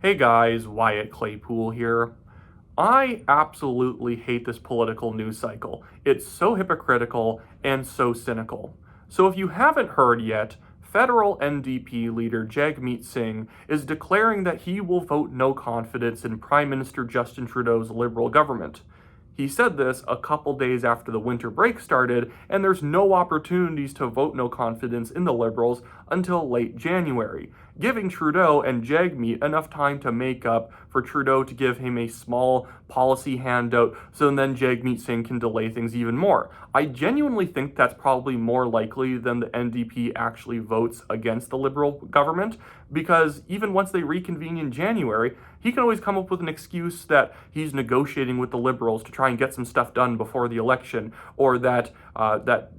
Hey guys, Wyatt Claypool here. I absolutely hate this political news cycle. It's so hypocritical and so cynical. So if you haven't heard yet, federal NDP leader Jagmeet Singh is declaring that he will vote no confidence in Prime Minister Justin Trudeau's Liberal government. He said this a couple days after the winter break started, and there's no opportunities to vote no confidence in the Liberals until late January, giving Trudeau and Jagmeet enough time to make up for Trudeau to give him a small policy handout so then Jagmeet Singh can delay things even more. I genuinely think that's probably more likely than the NDP actually votes against the Liberal government, because even once they reconvene in January, he can always come up with an excuse that he's negotiating with the Liberals to try and get some stuff done before the election, or that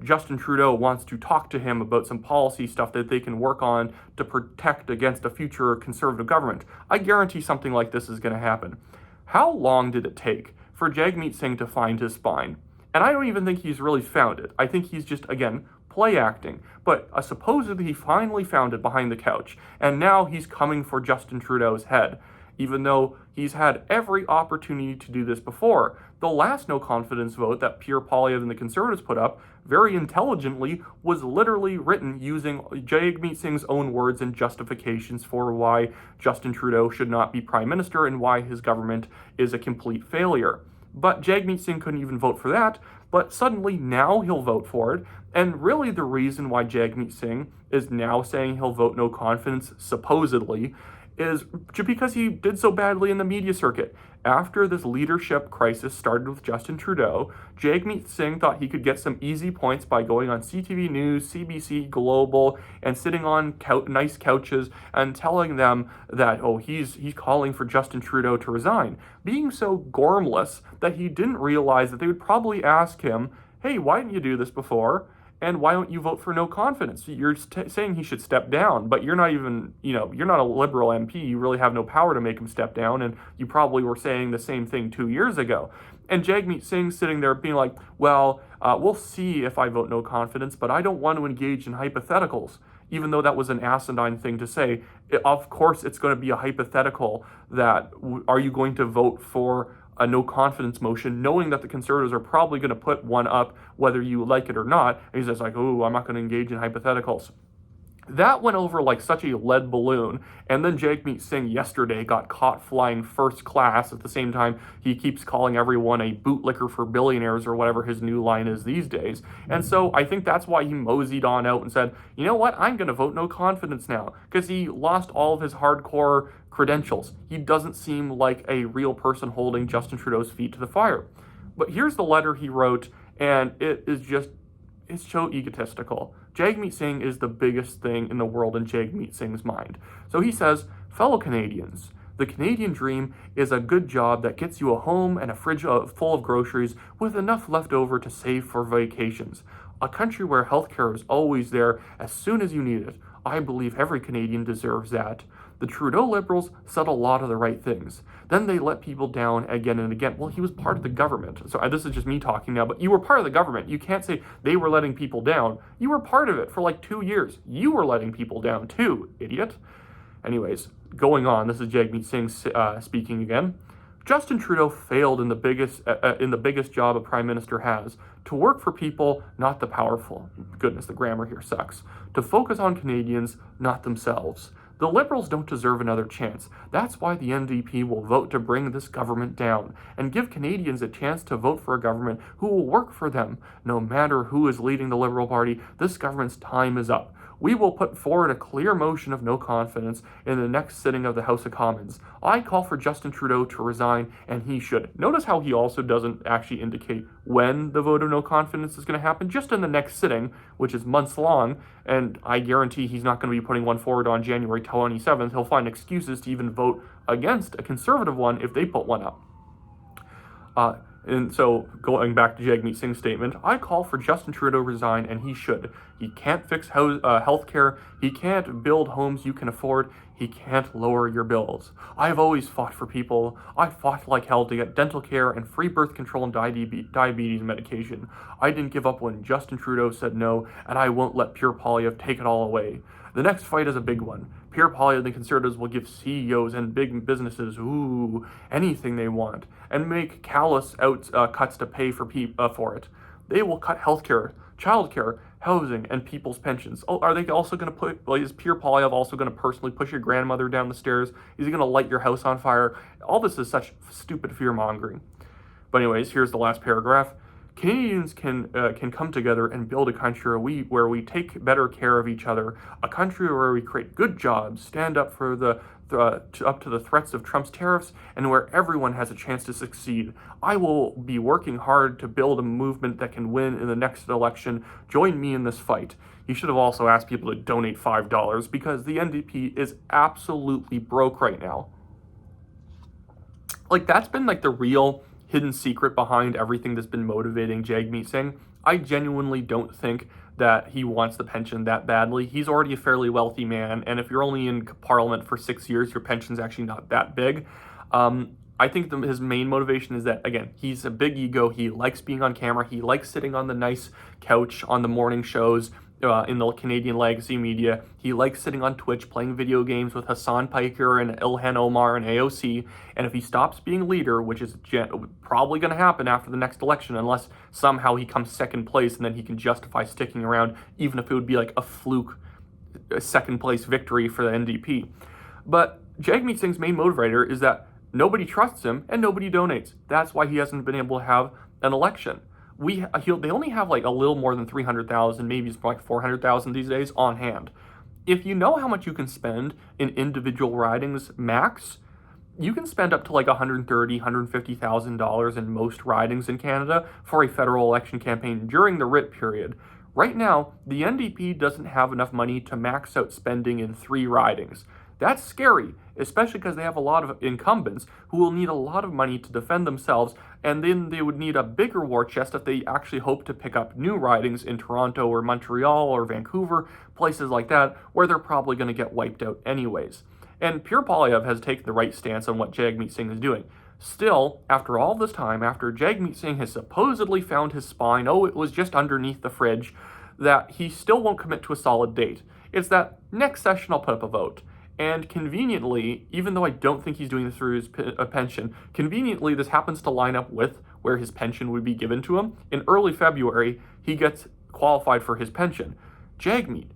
Justin Trudeau wants to talk to him about some policy stuff that they can work on to protect against a future Conservative government. I guarantee something like this is going to happen. How long did it take for Jagmeet Singh to find his spine? And I don't even think he's really found it. I think he's just, again, play acting. But supposedly he finally found it behind the couch, and now he's coming for Justin Trudeau's head, even though he's had every opportunity to do this before. The last no confidence vote that Pierre Poilievre and the Conservatives put up, very intelligently, was literally written using Jagmeet Singh's own words and justifications for why Justin Trudeau should not be Prime Minister and why his government is a complete failure. But Jagmeet Singh couldn't even vote for that, but suddenly now he'll vote for it. And really the reason why Jagmeet Singh is now saying he'll vote no confidence, supposedly, is just because he did so badly in the media circuit. After this leadership crisis started with Justin Trudeau, Jagmeet Singh thought he could get some easy points by going on CTV News, CBC Global, and sitting on nice couches and telling them that, he's calling for Justin Trudeau to resign, being so gormless that he didn't realize that they would probably ask him, hey, why didn't you do this before? And why don't you vote for no confidence? You're saying he should step down, but you're not even, you're not a Liberal MP. You really have no power to make him step down, and you probably were saying the same thing 2 years ago. And Jagmeet Singh sitting there being like, we'll see if I vote no confidence, but I don't want to engage in hypotheticals. Even though that was an asinine thing to say, of course it's going to be a hypothetical that, are you going to vote for a no confidence motion, knowing that the Conservatives are probably going to put one up whether you like it or not. And he's just like, I'm not going to engage in hypotheticals. That went over like such a lead balloon. And then Jagmeet Singh yesterday got caught flying first class. At the same time, he keeps calling everyone a bootlicker for billionaires, or whatever his new line is these days. And so I think that's why he moseyed on out and said, you know what, I'm going to vote no confidence now, because he lost all of his hardcore credentials. He doesn't seem like a real person holding Justin Trudeau's feet to the fire. But here's the letter he wrote, and it's so egotistical. Jagmeet Singh is the biggest thing in the world in Jagmeet Singh's mind. So he says, fellow Canadians, the Canadian dream is a good job that gets you a home and a fridge full of groceries with enough left over to save for vacations. A country where healthcare is always there as soon as you need it. I believe every Canadian deserves that. The Trudeau Liberals said a lot of the right things. Then they let people down again and again. Well, he was part of the government. So this is just me talking now, but you were part of the government. You can't say they were letting people down. You were part of it for like 2 years. You were letting people down too, idiot. Anyways, going on, this is Jagmeet Singh speaking again. Justin Trudeau failed in the biggest job a prime minister has, to work for people, not the powerful. Goodness, the grammar here sucks. To focus on Canadians, not themselves. The Liberals don't deserve another chance. That's why the NDP will vote to bring this government down and give Canadians a chance to vote for a government who will work for them. No matter who is leading the Liberal Party, this government's time is up. We will put forward a clear motion of no confidence in the next sitting of the House of Commons. I call for Justin Trudeau to resign, and he should. Notice how he also doesn't actually indicate when the vote of no confidence is going to happen, just in the next sitting, which is months long, and I guarantee he's not going to be putting one forward on January 27th. He'll find excuses to even vote against a Conservative one if they put one up. And so, going back to Jagmeet Singh's statement, I call for Justin Trudeau to resign, and he should. He can't fix healthcare. He can't build homes you can afford. He can't lower your bills. I've always fought for people. I fought like hell to get dental care and free birth control and diabetes medication. I didn't give up when Justin Trudeau said no, and I won't let Pierre Poilievre take it all away. The next fight is a big one. Pierre Poilievre and the Conservatives will give CEOs and big businesses, anything they want, and make callous cuts to pay for it. They will cut healthcare, childcare, housing, and people's pensions. Oh, are they also going to is Pierre Poilievre also going to personally push your grandmother down the stairs? Is he going to light your house on fire? All this is such stupid fear-mongering. But anyways, here's the last paragraph. Canadians can come together and build a country where we take better care of each other, a country where we create good jobs, stand up for up to the threats of Trump's tariffs, and where everyone has a chance to succeed. I will be working hard to build a movement that can win in the next election. Join me in this fight. You should have also asked people to donate $5 because the NDP is absolutely broke right now. Like, that's been like the real hidden secret behind everything that's been motivating Jagmeet Singh. I genuinely don't think that he wants the pension that badly. He's already a fairly wealthy man, and if you're only in Parliament for 6 years, your pension's actually not that big. I think his main motivation is that, again, he's a big ego. He likes being on camera. He likes sitting on the nice couch on the morning shows in the Canadian legacy media. He likes sitting on Twitch playing video games with Hassan Piker and Ilhan Omar and AOC. And if he stops being leader, which is probably going to happen after the next election, unless somehow he comes second place and then he can justify sticking around, even if it would be like a fluke second place victory for the NDP. But Jagmeet Singh's main motivator is that nobody trusts him and nobody donates. That's why he hasn't been able to have an election. They only have like a little more than 300,000, maybe it's like 400,000 these days on hand. If you know how much you can spend in individual ridings max, you can spend up to like $130,000, $150,000 in most ridings in Canada for a federal election campaign during the writ period. Right now, the NDP doesn't have enough money to max out spending in 3 ridings. That's scary, especially because they have a lot of incumbents who will need a lot of money to defend themselves, and then they would need a bigger war chest if they actually hope to pick up new ridings in Toronto or Montreal or Vancouver, places like that, where they're probably going to get wiped out anyways. And Pierre Poilievre has taken the right stance on what Jagmeet Singh is doing. Still, after all this time, after Jagmeet Singh has supposedly found his spine, it was just underneath the fridge, that he still won't commit to a solid date. It's that next session I'll put up a vote. And conveniently, even though I don't think he's doing this through his pension, conveniently this happens to line up with where his pension would be given to him. In early February, he gets qualified for his pension. Jagmeet,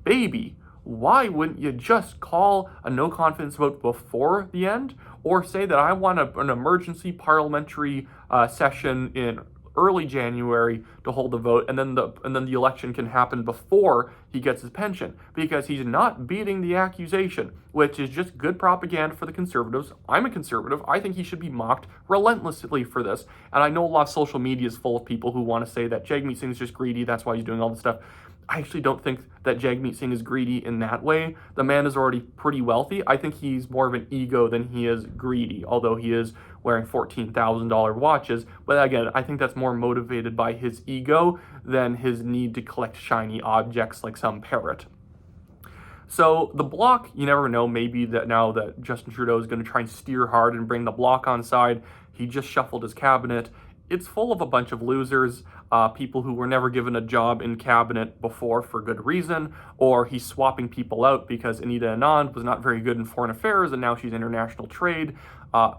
baby, why wouldn't you just call a no confidence vote before the end? Or say that I want an emergency parliamentary session in early January to hold the vote, and then the election can happen before he gets his pension, because he's not beating the accusation, which is just good propaganda for the Conservatives. I'm a Conservative. I think he should be mocked relentlessly for this, and I know a lot of social media is full of people who want to say that Jagmeet Singh is just greedy, that's why he's doing all this stuff. I actually don't think that Jagmeet Singh is greedy in that way. The man is already pretty wealthy. I think he's more of an ego than he is greedy, although he is wearing $14,000 watches. But again, I think that's more motivated by his ego than his need to collect shiny objects like some parrot. So the Bloc, you never know, maybe that now that Justin Trudeau is going to try and steer hard and bring the Bloc on side. He just shuffled his cabinet. It's full of a bunch of losers, people who were never given a job in cabinet before for good reason, or he's swapping people out because Anita Anand was not very good in foreign affairs and now she's international trade.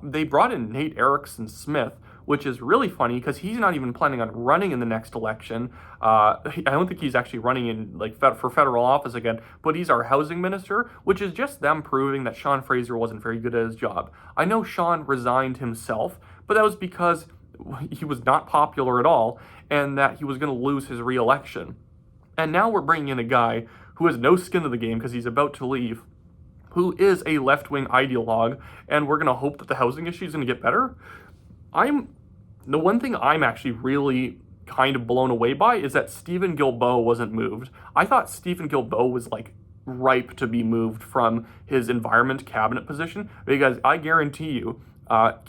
They brought in Nate Erickson Smith, which is really funny because he's not even planning on running in the next election. I don't think he's actually running in for federal office again, but he's our housing minister, which is just them proving that Sean Fraser wasn't very good at his job. I know Sean resigned himself, but that was because he was not popular at all, and that he was going to lose his re-election. And now we're bringing in a guy who has no skin in the game because he's about to leave, who is a left-wing ideologue, and we're going to hope that the housing issue is going to get better. The one thing I'm actually really kind of blown away by is that Stephen Guilbeault wasn't moved. I thought Stephen Guilbeault was ripe to be moved from his environment cabinet position, because I guarantee you,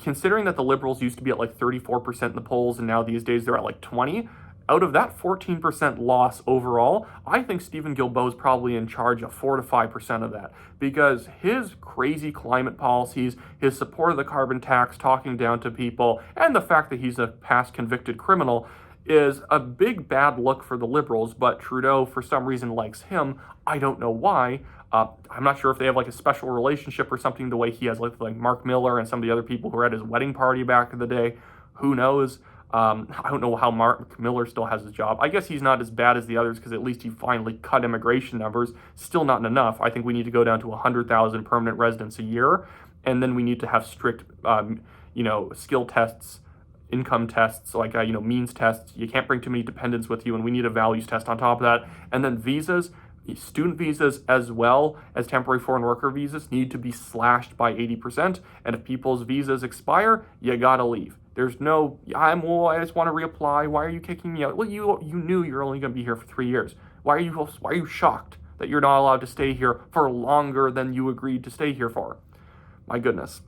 considering that the Liberals used to be at 34% in the polls and now these days they're at 20%, out of that 14% loss overall, I think Stephen Guilbeault is probably in charge of 4 to 5% of that, because his crazy climate policies, his support of the carbon tax, talking down to people, and the fact that he's a past convicted criminal is a big bad look for the Liberals, but Trudeau, for some reason, likes him. I don't know why. I'm not sure if they have like a special relationship or something, the way he has like Mark Miller and some of the other people who were at his wedding party back in the day. Who knows? I don't know how Mark Miller still has his job. I guess he's not as bad as the others because at least he finally cut immigration numbers. Still not enough. I think we need to go down to 100,000 permanent residents a year, and then we need to have strict, skill tests, income tests, like means tests. You can't bring too many dependents with you, and we need a values test on top of that. And then visas, student visas as well as temporary foreign worker visas need to be slashed by 80%. And if people's visas expire, you gotta leave. There's no, I just want to reapply. Why are you kicking me out? Well, you knew you're only going to be here for 3 years. Why are you shocked that you're not allowed to stay here for longer than you agreed to stay here for? My goodness.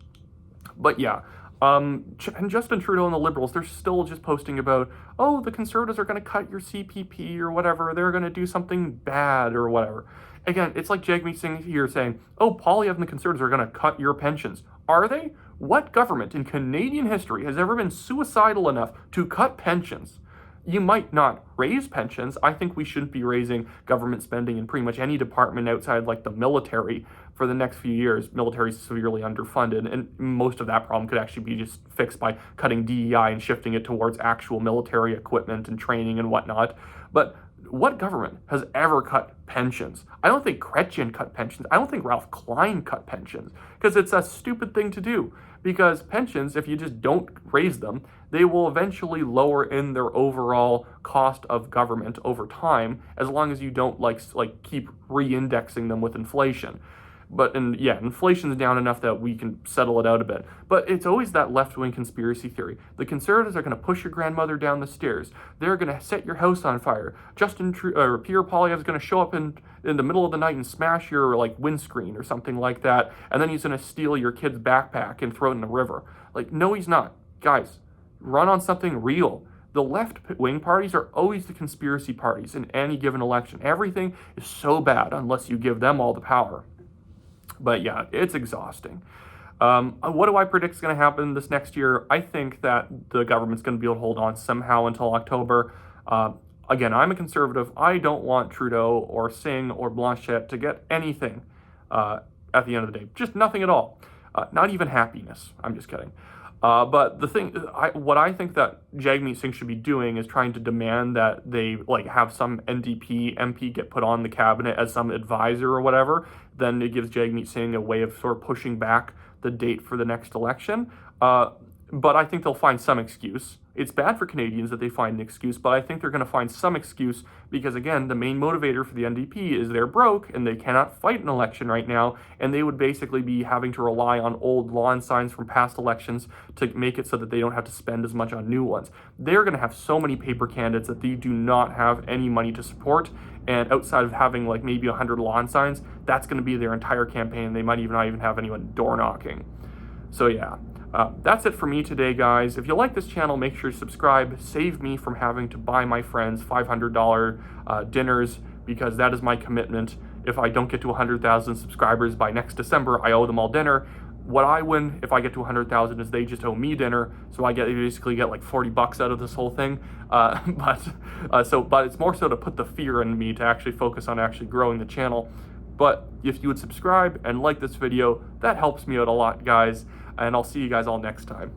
But yeah, and Justin Trudeau and the Liberals, they're still just posting about, oh, the Conservatives are going to cut your CPP or whatever. They're going to do something bad or whatever. Again, it's like Jagmeet Singh here saying, oh, Polyev and the Conservatives are going to cut your pensions. Are they? What government in Canadian history has ever been suicidal enough to cut pensions? You might not raise pensions. I think we shouldn't be raising government spending in pretty much any department outside like the military for the next few years. Military is severely underfunded, and most of that problem could actually be just fixed by cutting DEI and shifting it towards actual military equipment and training and whatnot. But what government has ever cut pensions? I don't think Chrétien cut pensions. I don't think Ralph Klein cut pensions, because it's a stupid thing to do. Because pensions, if you just don't raise them, they will eventually lower in their overall cost of government over time, as long as you don't like keep re-indexing them with inflation. But inflation's down enough that we can settle it out a bit. But it's always that left-wing conspiracy theory. The Conservatives are going to push your grandmother down the stairs. They're going to set your house on fire. Pierre Poilievre is going to show up in the middle of the night and smash your windscreen or something like that. And then he's going to steal your kid's backpack and throw it in the river. No, he's not. Guys, run on something real. The left-wing parties are always the conspiracy parties in any given election. Everything is so bad unless you give them all the power. But yeah, it's exhausting. What do I predict is going to happen this next year? I think that the government's going to be able to hold on somehow until October. Again, I'm a conservative. I don't want Trudeau or Singh or Blanchet to get anything at the end of the day. Just nothing at all. Not even happiness. I'm just kidding. But the thing, what I think that Jagmeet Singh should be doing is trying to demand that they have some NDP MP get put on the cabinet as some advisor or whatever. Then it gives Jagmeet Singh a way of sort of pushing back the date for the next election. But I think they'll find some excuse. It's bad for Canadians that they find an excuse, but I think they're going to find some excuse because, again, the main motivator for the NDP is they're broke and they cannot fight an election right now, and they would basically be having to rely on old lawn signs from past elections to make it so that they don't have to spend as much on new ones. They're going to have so many paper candidates that they do not have any money to support, and outside of having maybe 100 lawn signs, that's going to be their entire campaign. They might not even have anyone door knocking. So yeah. That's it for me today, guys. If you like this channel, make sure to subscribe. Save me from having to buy my friends $500 dinners, because that is my commitment. If I don't get to 100,000 subscribers by next December, I owe them all dinner. What I win if I get to 100,000 is they just owe me dinner, so I basically get $40 out of this whole thing. But it's more so to put the fear in me to actually focus on actually growing the channel. But if you would subscribe and like this video, that helps me out a lot, guys. And I'll see you guys all next time.